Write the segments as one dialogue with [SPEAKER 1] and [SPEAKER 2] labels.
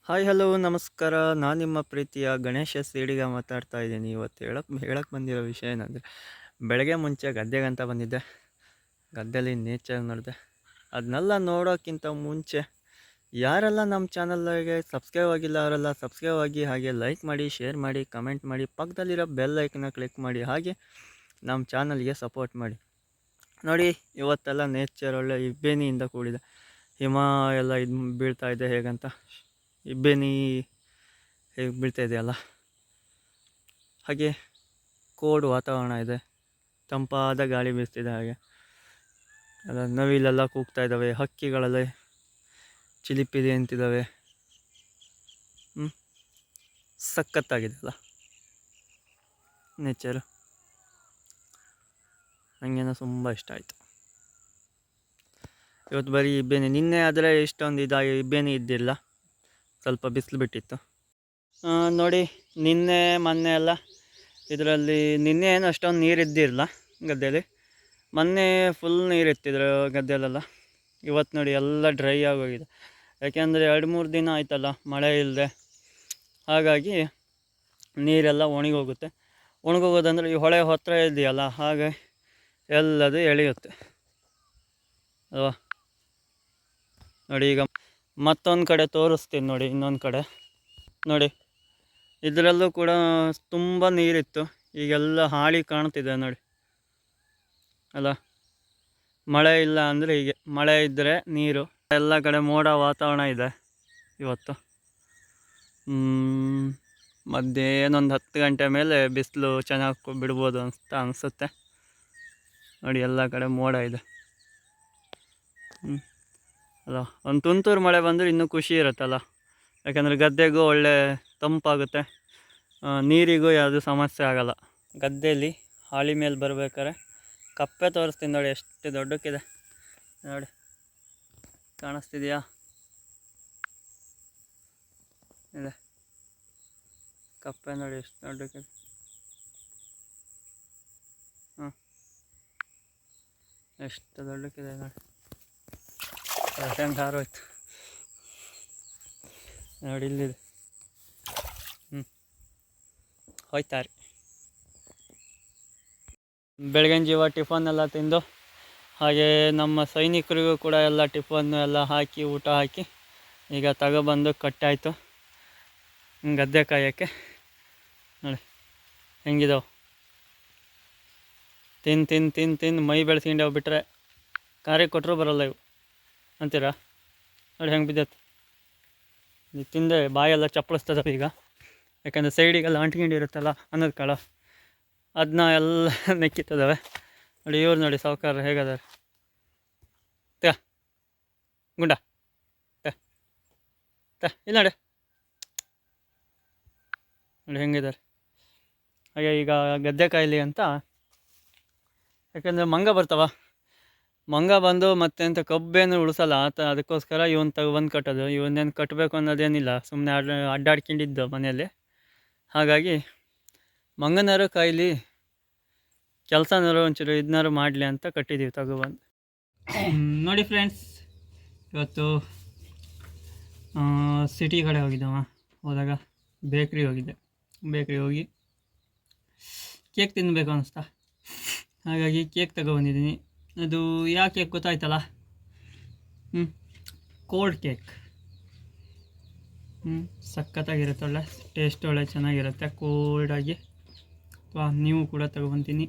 [SPEAKER 1] Hi hello ನಮಸ್ಕಾರ. ನಾನು ನಿಮ್ಮ ಪ್ರೀತಿಯ ಗಣೇಶ ಸೀಡಿಗ ಮಾತಾಡ್ತಾ ಇದ್ದೀನಿ. ಇವತ್ತು ಹೇಳಕ್ಕೆ ಬಂದಿರೋ ವಿಷಯ ಏನಂದರೆ, ಬೆಳಗ್ಗೆ ಮುಂಚೆ ಗದ್ದೆಗಂತ ಬಂದಿದ್ದೆ. ಗದ್ದೆಯಲ್ಲಿ ನೇಚರ್ ನೋಡಿದೆ. ಅದನ್ನೆಲ್ಲ ನೋಡೋಕ್ಕಿಂತ ಮುಂಚೆ ಯಾರೆಲ್ಲ ನಮ್ಮ ಚಾನಲ್ಗೆ ಸಬ್ಸ್ಕ್ರೈಬ್ ಆಗಿಲ್ಲ ಅವರೆಲ್ಲ ಸಬ್ಸ್ಕ್ರೈಬ್ ಆಗಿ, ಹಾಗೆ ಲೈಕ್ ಮಾಡಿ, ಶೇರ್ ಮಾಡಿ, ಕಮೆಂಟ್ ಮಾಡಿ, ಪಕ್ಕದಲ್ಲಿರೋ ಬೆಲ್ ಐಕನ್ನ ಕ್ಲಿಕ್ ಮಾಡಿ, ಹಾಗೆ ನಮ್ಮ ಚಾನಲ್ಗೆ ಸಪೋರ್ಟ್ ಮಾಡಿ. ನೋಡಿ, ಇವತ್ತೆಲ್ಲ ನೇಚರ್ ಒಳ್ಳೆ ಇಬ್ಬೆನಿಯಿಂದ ಕೂಡಿದೆ. ಹಿಮ ಎಲ್ಲ ಇದು ಬೀಳ್ತಾ ಇದೆ. ಹೇಗಂತ ಇಬ್ಬನಿ ಹೇಗೆ ಬೀಳ್ತಾ ಇದೆಯಲ್ಲ, ಹಾಗೆ ಕೋಲ್ಡ್ ವಾತಾವರಣ ಇದೆ. ತಂಪಾದ ಗಾಳಿ ಬೀಸ್ತಿದೆ. ಹಾಗೆ ಅಲ್ಲ, ನವಿಲೆಲ್ಲ ಕೂಗ್ತಾ ಇದ್ದಾವೆ, ಹಕ್ಕಿಗಳೆಲ್ಲ ಚಿಲಿಪಿಲಿ ಅಂತಿದ್ದಾವೆ. ಸಖತ್ತಾಗಿದೆ ಅಲ್ಲ ನೇಚರು. ನನಗೇನೋ ತುಂಬ ಇಷ್ಟ ಆಯಿತು. ಇವತ್ತು ಬರೀ ಇಬ್ಬನಿ. ನಿನ್ನೆ ಆದರೆ ಇಷ್ಟೊಂದು ಇಬ್ಬನಿ ಇದ್ದಿಲ್ಲ, ಸ್ವಲ್ಪ ಬಿಸಿಲು ಬಿಟ್ಟಿತ್ತು. ನೋಡಿ, ನಿನ್ನೆ ಮೊನ್ನೆ ಎಲ್ಲ ಇದರಲ್ಲಿ ನಿನ್ನೆ ಏನು ಅಷ್ಟೊಂದು ನೀರು ಇದ್ದಿರಲ್ಲ ಗದ್ದೆಯಲ್ಲಿ. ಮೊನ್ನೆ ಫುಲ್ ನೀರು ಇತ್ತಿದ್ರು ಗದ್ದೆಯಲ್ಲೆಲ್ಲ. ಇವತ್ತು ನೋಡಿ ಎಲ್ಲ ಡ್ರೈ ಆಗೋಗಿದೆ. ಯಾಕೆಂದರೆ 2-3 ದಿನ ಆಯ್ತಲ್ಲ ಮಳೆ ಇಲ್ಲದೆ. ಹಾಗಾಗಿ ನೀರೆಲ್ಲ ಒಣಗೋಗುತ್ತೆ. ಒಣಗೋಗೋದಂದರೆ ಈ ಹೊಳೆ ಹತ್ತಿರ ಇದೆಯಲ್ಲ, ಹಾಗೆ ಎಲ್ಲದು ಎಳೆಯುತ್ತೆ ಅಲ್ವಾ. ನೋಡಿ, ಈಗ ಮತ್ತೊಂದು ಕಡೆ ತೋರಿಸ್ತೀನಿ ನೋಡಿ. ಇನ್ನೊಂದು ಕಡೆ ನೋಡಿ, ಇದರಲ್ಲೂ ಕೂಡ ತುಂಬ ನೀರಿತ್ತು. ಈಗೆಲ್ಲ ಹಾಳಿ ಕಾಣ್ತಿದೆ ನೋಡಿ ಅಲ್ಲ. ಮಳೆ ಇಲ್ಲ ಅಂದರೆ ಹೀಗೆ, ಮಳೆ ಇದ್ದರೆ ನೀರು. ಎಲ್ಲ ಕಡೆ ಮೋಡ ವಾತಾವರಣ ಇದೆ ಇವತ್ತು. ಮಧ್ಯಾಹ್ನ 10 ಗಂಟೆ ಮೇಲೆ ಬಿಸಿಲು ಚೆನ್ನಾಗಿ ಬಿಡ್ಬೋದು ಅನಿಸುತ್ತೆ. ನೋಡಿ, ಎಲ್ಲ ಕಡೆ ಮೋಡ ಇದೆ ಅಲ್ಲ. ಒಂದು ತುಂತುರು ಮಳೆ ಬಂದರೆ ಇನ್ನೂ ಖುಷಿ ಇರುತ್ತಲ್ಲ. ಯಾಕಂದರೆ ಗದ್ದೆಗೂ ಒಳ್ಳೆ ತಂಪಾಗುತ್ತೆ, ನೀರಿಗೂ ಯಾವುದೂ ಸಮಸ್ಯೆ ಆಗೋಲ್ಲ. ಗದ್ದೆಯಲ್ಲಿ ಹಾಳಿ ಮೇಲೆ ಬರಬೇಕಾದ್ರೆ ಕಪ್ಪೆ ತೋರಿಸ್ತೀನಿ ನೋಡಿ, ಎಷ್ಟು ದೊಡ್ಡಕ್ಕಿದೆ ನೋಡಿ. ಕಾಣಿಸ್ತಿದೆಯಾ? ಇದೆ ಕಪ್ಪೆ ನೋಡಿ, ಎಷ್ಟು ದೊಡ್ಡಕ್ಕಿದೆ. ಎಷ್ಟು ದೊಡ್ಡಕ್ಕಿದೆ ನೋಡಿ. ಹೆಂಗೆ ಹಾರೋಯ್ತು ನೋಡಿ, ಇಲ್ಲಿದೆ. ಹೋಯ್ತಾರೆ. ಬೆಳಗಿನ ಜೀವ ಟಿಫನ್ ಎಲ್ಲ ತಿಂದು, ಹಾಗೆ ನಮ್ಮ ಸೈನಿಕರಿಗೂ ಕೂಡ ಎಲ್ಲ ಟಿಫನ್ನು ಎಲ್ಲ ಹಾಕಿ, ಊಟ ಹಾಕಿ, ಈಗ ತಗೊಬಂದು ಕಟ್ಟಾಯಿತು ಗದ್ದೆ ಕಾಯೋಕ್ಕೆ. ನೋಡಿ ಹೆಂಗಿದಾವೆ. ತಿಂದು ಮೈ ಬೆಳೆಸ್ಕೊಂಡವು. ಬಿಟ್ಟರೆ ಕಾರ್ಯಕ್ಕೆ ಕೊಟ್ಟರು ಬರೋಲ್ಲ ಇವು ಅಂತೀರಾ. ನೋಡಿ ಹೆಂಗೆ ಬಿದ್ದೈತೆ. ಇದು ತಿಂದೆ ಬಾಯೆಲ್ಲ ಚಪ್ಪಳಿಸ್ತದವ ಈಗ. ಯಾಕಂದರೆ ಸೈಡಿಗೆಲ್ಲ ಅಂಟ್ಕೊಂಡಿರುತ್ತಲ್ಲ ಅನ್ನದ ಕಾಳು, ಅದನ್ನ ಎಲ್ಲ ನೆಕ್ಕಿತ್ತದವೆ ನೋಡಿ. ಇವ್ರು ನೋಡಿ ಸಾವುಕಾರ ಹೇಗದಾರೆ. ಗುಂಡ ಇಲ್ಲ ನೋಡಿ ನೋಡಿ ಹೆಂಗಿದ್ದಾರೆ. ಹಾಗೆ ಈಗ ಗದ್ದೆ ಕಾಯಿಲಿ ಅಂತ, ಯಾಕೆಂದರೆ ಮಂಗ ಬರ್ತಾವ. ಮಂಗ ಬಂದು ಮತ್ತೆ ಅಂತ ಕಬ್ಬೇನು ಉಳಿಸಲ್ಲ ಅದಕ್ಕೋಸ್ಕರ ಇವನ್ ತಗೊಬಂದು ಕಟ್ಟೋದು. ಇವನ್ನೇನು ಕಟ್ಟಬೇಕು ಅನ್ನೋದೇನಿಲ್ಲ, ಸುಮ್ಮನೆ ಅಡ್ಡಾಡ್ಕೊಂಡಿದ್ದು ಮನೆಯಲ್ಲಿ. ಹಾಗಾಗಿ ಮಂಗನಾರು ಕಾಯಿಲಿ, ಕೆಲಸನಾರು ಒಂಚೂರು ಇದನ್ನಾರು ಮಾಡಲಿ ಅಂತ ಕಟ್ಟಿದ್ದೀವಿ ತಗೊಬಂದು. ನೋಡಿ ಫ್ರೆಂಡ್ಸ್, ಇವತ್ತು ಸಿಟಿ ಕಡೆ ಹೋದಾಗ ಬೇಕ್ರಿ ಹೋಗಿ ಕೇಕ್ ತಿನ್ನಬೇಕು ಅನ್ನಿಸ್ತಾ. ಹಾಗಾಗಿ ಕೇಕ್ ತಗೊಬಂದಿದ್ದೀನಿ. ಅದು ಯಾವ ಕೇಕ್ ಗೊತ್ತಾಯ್ತಲ್ಲ, ಕೋಲ್ಡ್ ಕೇಕ್. ಸಖತ್ತಾಗಿರುತ್ತೆ, ಒಳ್ಳೆ ಟೇಸ್ಟ್ ಒಳ್ಳೆ ಚೆನ್ನಾಗಿರುತ್ತೆ ಕೋಲ್ಡಾಗಿ. ನೀವು ಕೂಡ ತಗೊಬಂತೀನಿ.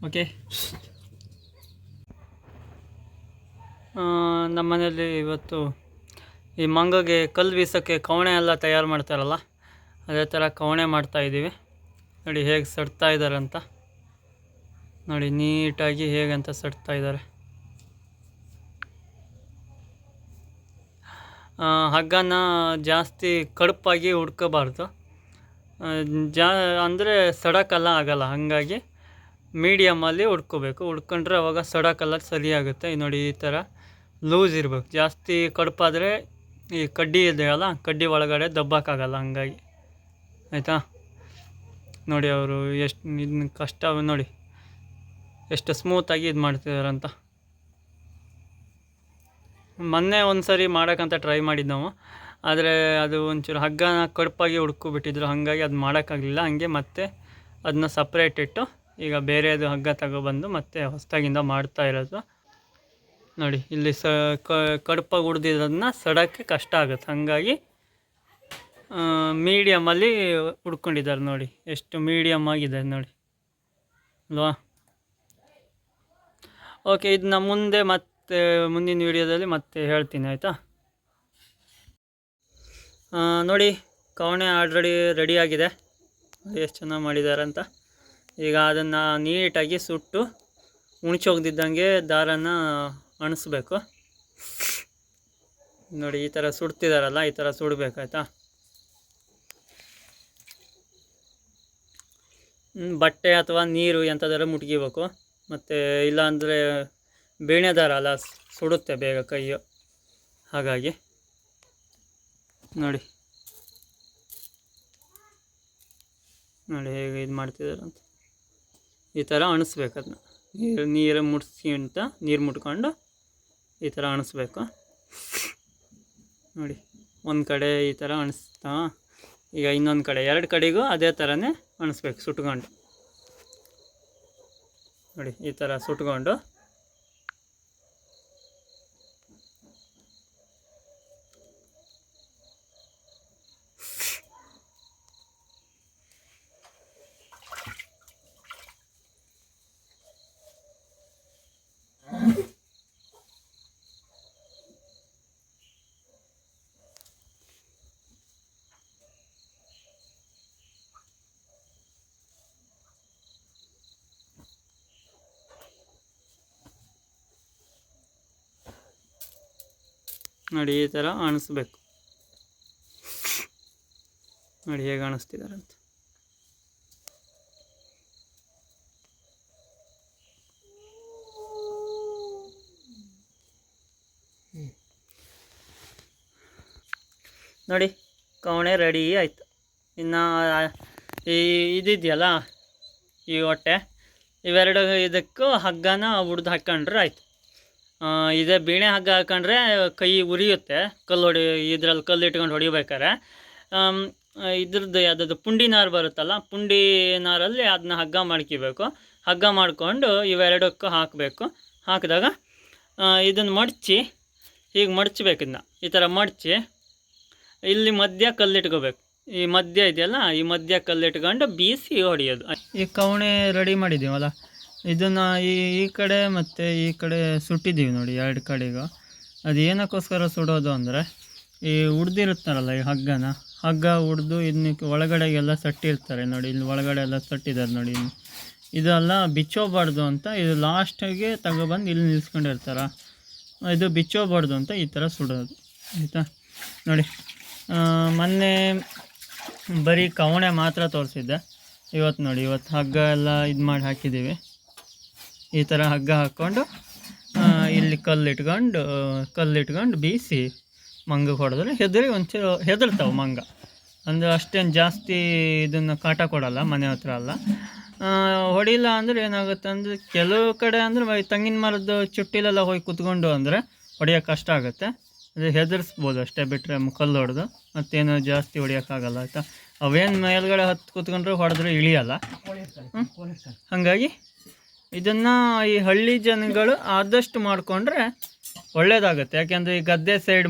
[SPEAKER 1] ಓಕೆ, ನಮ್ಮ ಮನೆಯಲ್ಲಿ ಇವತ್ತು ಈ ಮಂಗಗೆ ಕಲ್ಲು ಬೀಸೋಕ್ಕೆ ಕವಣೆ ಎಲ್ಲ ತಯಾರು ಮಾಡ್ತಾರಲ್ಲ, ಅದೇ ಥರ ಕವಣೆ ಮಾಡ್ತಾಯಿದ್ದೀವಿ. ನೋಡಿ ಹೇಗೆ ಸಡ್ತಾ ಇದ್ದಾರೆ ಅಂತ. ನೋಡಿ ನೀಟಾಗಿ ಹೇಗಂತ ಸಡ್ತಾ ಇದ್ದಾರೆ. ಹಗ್ಗನ ಜಾಸ್ತಿ ಕಡುಪಾಗಿ ಹುಡ್ಕೋಬಾರ್ದು, ಅಂದರೆ ಸಡಕ್ಕೆಲ್ಲ ಆಗೋಲ್ಲ. ಹಾಗಾಗಿ ಮೀಡಿಯಮಲ್ಲಿ ಹುಡ್ಕೋಬೇಕು. ಹುಡ್ಕೊಂಡ್ರೆ ಅವಾಗ ಸಡಕ್ಕೆಲ್ಲ ಸರಿಯಾಗುತ್ತೆ. ನೋಡಿ ಈ ಥರ ಲೂಸ್ ಇರಬೇಕು. ಜಾಸ್ತಿ ಕಡುಪಾದರೆ ಈ ಕಡ್ಡಿ ಇದೆಯಲ್ಲ, ಕಡ್ಡಿ ಒಳಗಡೆ ದಬ್ಬಕ್ಕಾಗಲ್ಲ. ಹಂಗಾಗಿ ಆಯಿತಾ. ನೋಡಿ ಅವರು ಎಷ್ಟು ಇದನ್ನ ಕಷ್ಟ ನೋಡಿ, ಎಷ್ಟು ಸ್ಮೂತಾಗಿ ಇದು ಮಾಡ್ತಿದಾರಂತ. ಮೊನ್ನೆ ಒಂದು ಸರಿ ಮಾಡೋಕ್ಕಂತ ಟ್ರೈ ಮಾಡಿದ್ದು ನಾವು. ಆದರೆ ಅದು ಒಂಚೂರು ಹಗ್ಗನ ಕಡುಪಾಗಿ ಹುಡ್ಕೊಬಿಟ್ಟಿದ್ರು, ಹಾಗಾಗಿ ಅದು ಮಾಡೋಕ್ಕಾಗಲಿಲ್ಲ. ಹಂಗೆ ಮತ್ತೆ ಅದನ್ನ ಸಪ್ರೇಟ್ ಇಟ್ಟು ಈಗ ಬೇರೆದು ಹಗ್ಗ ತಗೊಬಂದು ಮತ್ತೆ ಹೊಸದಾಗಿಂದ ಮಾಡ್ತಾ ಇರೋದು. ನೋಡಿ ಇಲ್ಲಿ ಕಡುಪಾಗಿ ಹುಡ್ದಿರೋದನ್ನ ಸಡಕ್ಕೆ ಕಷ್ಟ ಆಗುತ್ತೆ, ಹಾಗಾಗಿ ಮೀಡಿಯಮಲ್ಲಿ ಹುಡ್ಕೊಂಡಿದ್ದಾರೆ. ನೋಡಿ ಎಷ್ಟು ಮೀಡಿಯಮ್ ಆಗಿದೆ ನೋಡಿ ಅಲ್ವಾ. ಓಕೆ, ಇದನ್ನ ಮತ್ತೆ ಮುಂದಿನ ವಿಡಿಯೋದಲ್ಲಿ ಮತ್ತೆ ಹೇಳ್ತೀನಿ, ಆಯಿತಾ. ನೋಡಿ ಕವಣೆ ಆಲ್ರೆಡಿ ರೆಡಿಯಾಗಿದೆ, ನೋಡಿ ಎಷ್ಟು ಚೆನ್ನಾಗಿ ಮಾಡಿದ್ದಾರೆ ಅಂತ. ಈಗ ಅದನ್ನು ನೀಟಾಗಿ ಸುಟ್ಟು ಉಣ್ಚೋಗ್ದಿದ್ದಂಗೆ ದಾರನ ಅಣಿಸ್ಬೇಕು. ನೋಡಿ ಈ ಥರ ಸುಡ್ತಿದಾರಲ್ಲ, ಈ ಥರ ಸುಡಬೇಕಾಯ್ತಾ. ಬಟ್ಟೆ ಅಥವಾ ನೀರು ಎಂಥದಾರ ಮುಟ್ಗಿಬೇಕು, ಮತ್ತು ಇಲ್ಲಾಂದರೆ ಬೇಣೆ ದಾರ ಅಲ್ಲ, ಸುಡುತ್ತೆ ಬೇಗ ಕೈಯು, ಹಾಗಾಗಿ ನೋಡಿ ನೋಡಿ ಹೇಗೆ ಇದು ಮಾಡ್ತಿದ್ದಾರೆ ಅಂತ. ಈ ಥರ ಅಣಿಸ್ಬೇಕು ಅದನ್ನ, ನೀರು ಮುಟ್ಸ್ಕೊಂತ ನೀರು ಮುಟ್ಕೊಂಡು ಈ ಥರ ಅಣಿಸ್ಬೇಕು. ನೋಡಿ ಒಂದು ಕಡೆ ಈ ಥರ ಅಣಿಸ್ತಾ, ಈಗ ಇನ್ನೊಂದು ಕಡೆ, ಎರಡು ಕಡೆಗೂ ಅದೇ ಥರನೇ ಅಣಿಸ್ಬೇಕು ಸುಟ್ಕೊಂಡು. ನೋಡಿ ಈ ಥರ ಸುಟ್ಕೊಂಡು ನೋಡಿ ಈ ಥರ ಅಣಿಸ್ಬೇಕು. ನೋಡಿ ಹೇಗೆ ಅಣಿಸ್ತಿದ್ದಾರೆ ಅಂತ. ನೋಡಿ ಕವಣೆ ರೆಡಿ ಆಯಿತು. ಇನ್ನು ಇದಿದೆಯಲ್ಲ ಈ ಹೊಟ್ಟೆ, ಇವೆರಡು ಇದಕ್ಕೂ ಹಗ್ಗನ ಹುಡ್ದು ಹಾಕ್ಕೊಂಡ್ರೆ ಆಯಿತು. ಇದೇ ಬೀಣೆ ಹಗ್ಗ ಹಾಕೊಂಡ್ರೆ ಕೈ ಉರಿಯುತ್ತೆ, ಇದ್ರಲ್ಲಿ ಕಲ್ಲು ಇಟ್ಕೊಂಡು ಹೊಡಿಬೇಕಾರೆ. ಇದ್ರದ್ದು ಯಾವುದಾದ್ರು ಪುಂಡಿ ನಾರು ಬರುತ್ತಲ್ಲ, ಪುಂಡಿ ನಾರಲ್ಲಿ ಅದನ್ನ ಹಗ್ಗ ಮಾಡ್ಕೋಬೇಕು. ಹಗ್ಗ ಮಾಡಿಕೊಂಡು ಇವೆರಡಕ್ಕೂ ಹಾಕಬೇಕು. ಹಾಕಿದಾಗ ಇದನ್ನು ಮಡಚಿ ಹೀಗೆ ಮಡಚಬೇಕು. ಇದನ್ನ ಈ ಥರ ಮಡಚಿ ಇಲ್ಲಿ ಮಧ್ಯ ಕಲ್ಲಿಟ್ಕೋಬೇಕು. ಈ ಮಧ್ಯ ಇದೆಯಲ್ಲ, ಈ ಮಧ್ಯ ಕಲ್ಲಿಟ್ಕೊಂಡು ಬೀಸಿ ಹೊಡೆಯೋದು. ಈ ಕವಣೆ ರೆಡಿ ಮಾಡಿದ್ದೀವಲ್ಲ, ಇದನ್ನು ಈ ಕಡೆ ಮತ್ತು ಈ ಕಡೆ ಸುಟ್ಟಿದ್ದೀವಿ ನೋಡಿ, ಎರಡು ಕಡೆಗೂ. ಅದು ಏನಕ್ಕೋಸ್ಕರ ಸುಡೋದು ಅಂದರೆ, ಈ ಹುಡ್ದಿರುತ್ತಾರಲ್ಲ ಈ ಹಗ್ಗ ಹುಡ್ದು ಇದನ್ನ ಒಳಗಡೆಗೆಲ್ಲ ಸಟ್ಟಿರ್ತಾರೆ ನೋಡಿ, ಇಲ್ಲಿ ಒಳಗಡೆ ಎಲ್ಲ ಸಟ್ಟಿದ್ದಾರೆ ನೋಡಿ. ಇದೆಲ್ಲ ಬಿಚ್ಚೋಬಾರ್ದು ಅಂತ ಇದು ಲಾಸ್ಟಿಗೆ ತಗೊಬಂದು ಇಲ್ಲಿ ನಿಲ್ಸ್ಕೊಂಡಿರ್ತಾರೆ. ಇದು ಬಿಚ್ಚೋಬಾರ್ದು ಅಂತ ಈ ಥರ ಸುಡೋದು, ಆಯಿತಾ. ನೋಡಿ ಮೊನ್ನೆ ಬರೀ ಕವಣೆ ಮಾತ್ರ ತೋರಿಸಿದ್ದೆ. ಇವತ್ತು ನೋಡಿ, ಇವತ್ತು ಹಗ್ಗ ಎಲ್ಲ ಇದು ಮಾಡಿ ಹಾಕಿದ್ದೀವಿ. ಈ ಥರ ಹಗ್ಗ ಹಾಕ್ಕೊಂಡು ಇಲ್ಲಿ ಕಲ್ಲಿಟ್ಕೊಂಡು ಬೀಸಿ ಮಂಗಗೆ ಹೊಡೆದ್ರೆ ಒಂಚೂರು ಹೆದರ್ತಾವೆ ಮಂಗ. ಅಂದರೆ ಅಷ್ಟೇನು ಜಾಸ್ತಿ ಇದನ್ನು ಕಾಟ ಕೊಡೋಲ್ಲ, ಮನೆ ಹತ್ರ ಅಲ್ಲ. ಹೊಡಿಲ್ಲ ಅಂದರೆ ಏನಾಗುತ್ತೆ ಅಂದರೆ, ಕೆಲವು ಕಡೆ ಅಂದರೆ ತೆಂಗಿನ ಮರದ ಚುಟ್ಟಿಲೆಲ್ಲ ಹೋಗಿ ಕುತ್ಕೊಂಡು ಅಂದರೆ ಹೊಡಿಯೋಕ್ಕೆ ಕಷ್ಟ ಆಗುತ್ತೆ. ಅದು ಹೆದರ್ಸ್ಬೋದು ಅಷ್ಟೇ, ಬಿಟ್ಟರೆ ಕಲ್ಲು ಹೊಡೆದು ಮತ್ತೇನು ಜಾಸ್ತಿ ಹೊಡಿಯೋಕ್ಕಾಗಲ್ಲ, ಆಯಿತಾ. ಅವೇನು ಮೇಲ್ಗಡೆ ಹತ್ತು ಕೂತ್ಕೊಂಡ್ರೆ ಹೊಡೆದ್ರೆ ಇಳಿಯಲ್ಲ. ಹಾಗಾಗಿ ಇದನ್ನು ಈ ಹಳ್ಳಿ ಜನಗಳು ಆದಷ್ಟು ಮಾಡಿಕೊಂಡ್ರೆ ಒಳ್ಳೆಯದಾಗುತ್ತೆ. ಯಾಕೆಂದರೆ ಈ ಗದ್ದೆ ಸೈಡ್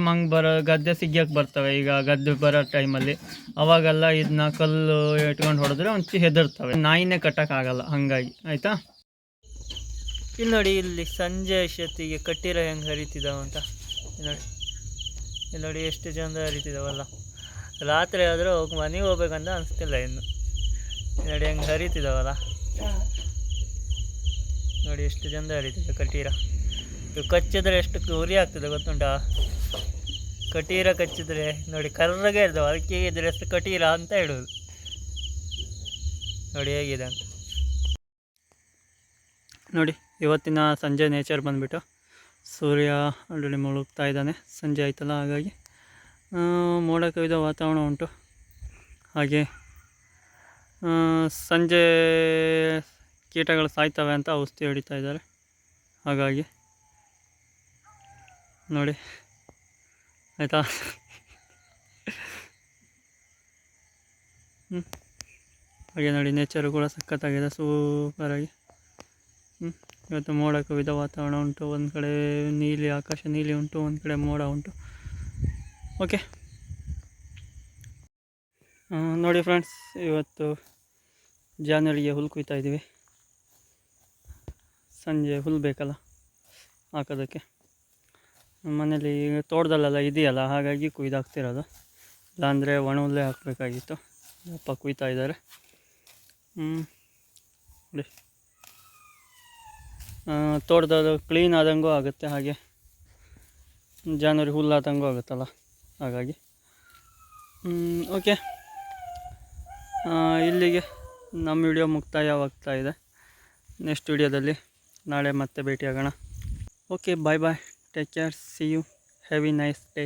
[SPEAKER 1] ಗದ್ದೆ ಸಿಗ್ಯೋಕ್ಕೆ ಬರ್ತವೆ. ಈಗ ಗದ್ದೆ ಬರೋ ಟೈಮಲ್ಲಿ ಅವಾಗೆಲ್ಲ ಇದನ್ನ ಕಲ್ಲು ಇಟ್ಕೊಂಡು ಹೊಡೆದ್ರೆ ಒಂಚೂರು ಹೆದರ್ತವೆ, ನಾಯಿನೇ ಕಟ್ಟೋಕ್ಕಾಗಲ್ಲ. ಹಾಗಾಗಿ ಆಯಿತಾ. ಇಲ್ಲಿ ನೋಡಿ, ಇಲ್ಲಿ ಸಂಜೆ ಅಷ್ಟೊತ್ತಿಗೆ ಕಟ್ಟಿರೋ ಹೆಂಗೆ ಹರಿತಿದ್ದಾವಂತ ನೋಡಿ. ಇಲ್ಲಿ ನೋಡಿ ಎಷ್ಟು ಚಂದ ಹರಿತಿದ್ದಾವಲ್ಲ. ರಾತ್ರಿ ಆದರೂ ಮನೆಗೆ ಹೋಗ್ಬೇಕಂತ ಅನಿಸ್ತಿಲ್ಲ ಇನ್ನು. ನೋಡಿ ಹೆಂಗೆ ಹರಿತಿದ್ದಾವಲ್ಲ ನೋಡಿ, ಎಷ್ಟು ಚಂದ ಹರಿತಿದೆ ಕಟೀರ. ಇವು ಕಚ್ಚಿದ್ರೆ ಎಷ್ಟು ಉರಿ ಆಗ್ತದೆ ಗೊತ್ತುಂಟಾ. ಕಟೀರ ಕಚ್ಚಿದ್ರೆ ನೋಡಿ ಕರ್ರಗೆ ಇರ್ತಾವೆ, ಅದಕ್ಕೆ ಇದ್ರೆ ಎಷ್ಟು ಕಟೀರ ಅಂತ ಹೇಳೋದು. ನೋಡಿ ಹೇಗಿದೆ ಅಂತ ನೋಡಿ. ಇವತ್ತಿನ ಸಂಜೆ ನೇಚರ್ ಬಂದುಬಿಟ್ಟು ಸೂರ್ಯ ಆಲ್ರೆಡಿ ಮುಳುಗ್ತಾ ಇದ್ದಾನೆ. ಸಂಜೆ ಆಯ್ತಲ್ಲ, ಹಾಗಾಗಿ ಮೋಡ ಕವಿದ ವಾತಾವರಣ ಉಂಟು. ಹಾಗೆ ಸಂಜೆ ಕೀಟಗಳು ಸಾಯ್ತವೆ ಅಂತ ಔಷಧಿ ಹೊಡಿತಾ ಇದ್ದಾರೆ. ಹಾಗಾಗಿ ನೋಡಿ ಆಯಿತಾ. ಹಾಗೆ ನೋಡಿ ನೇಚರು ಕೂಡ ಸಖತ್ತಾಗಿದೆ, ಸೂಪರಾಗಿ. ಇವತ್ತು ಮೋಡ ಕವಿದ ವಾತಾವರಣ ಉಂಟು, ಒಂದು ಕಡೆ ನೀಲಿ ಆಕಾಶ ನೀಲಿ ಉಂಟು, ಒಂದು ಕಡೆ ಮೋಡ ಉಂಟು. ಓಕೆ ನೋಡಿ ಫ್ರೆಂಡ್ಸ್, ಇವತ್ತು ಜಾನ್ವರಿಗೆ ಹುಲ್ಲು ಕುಯ್ತಾ ಇದ್ದೀವಿ. ಸಂಜೆ ಹುಲ್ಲು ಬೇಕಲ್ಲ ಹಾಕೋದಕ್ಕೆ. ಮನೇಲಿ ತೋಟದಲ್ಲೆಲ್ಲ ಇದೆಯಲ್ಲ, ಹಾಗಾಗಿ ಕುಯ್ದಾಕ್ತಿರೋದು. ಇಲ್ಲಾಂದರೆ ಒಣ ಹುಲ್ಲೇ ಹಾಕಬೇಕಾಗಿತ್ತು. ಅಪ್ಪ ಕುಯ್ತಾ ಇದ್ದಾರೆ. ನೋಡಿ ತೋಟದ ಕ್ಲೀನ್ ಆದಂಗೂ ಆಗುತ್ತೆ, ಹಾಗೆ ಜಾನ್ವರಿ ಹುಲ್ಲು ಆದಂಗೂ ಆಗುತ್ತಲ್ಲ, ಹಾಗಾಗಿ. ಓಕೆ, ಇಲ್ಲಿಗೆ ನಮ್ಮ ವಿಡಿಯೋ ಮುಕ್ತಾಯವಾಗ್ತಾ ಇದೆ. ನೆಕ್ಸ್ಟ್ ವಿಡಿಯೋದಲ್ಲಿ ನಾಳೆ ಮತ್ತೆ ಭೇಟಿಯಾಗೋಣ. Okay, bye bye, take care, see you, have a nice day.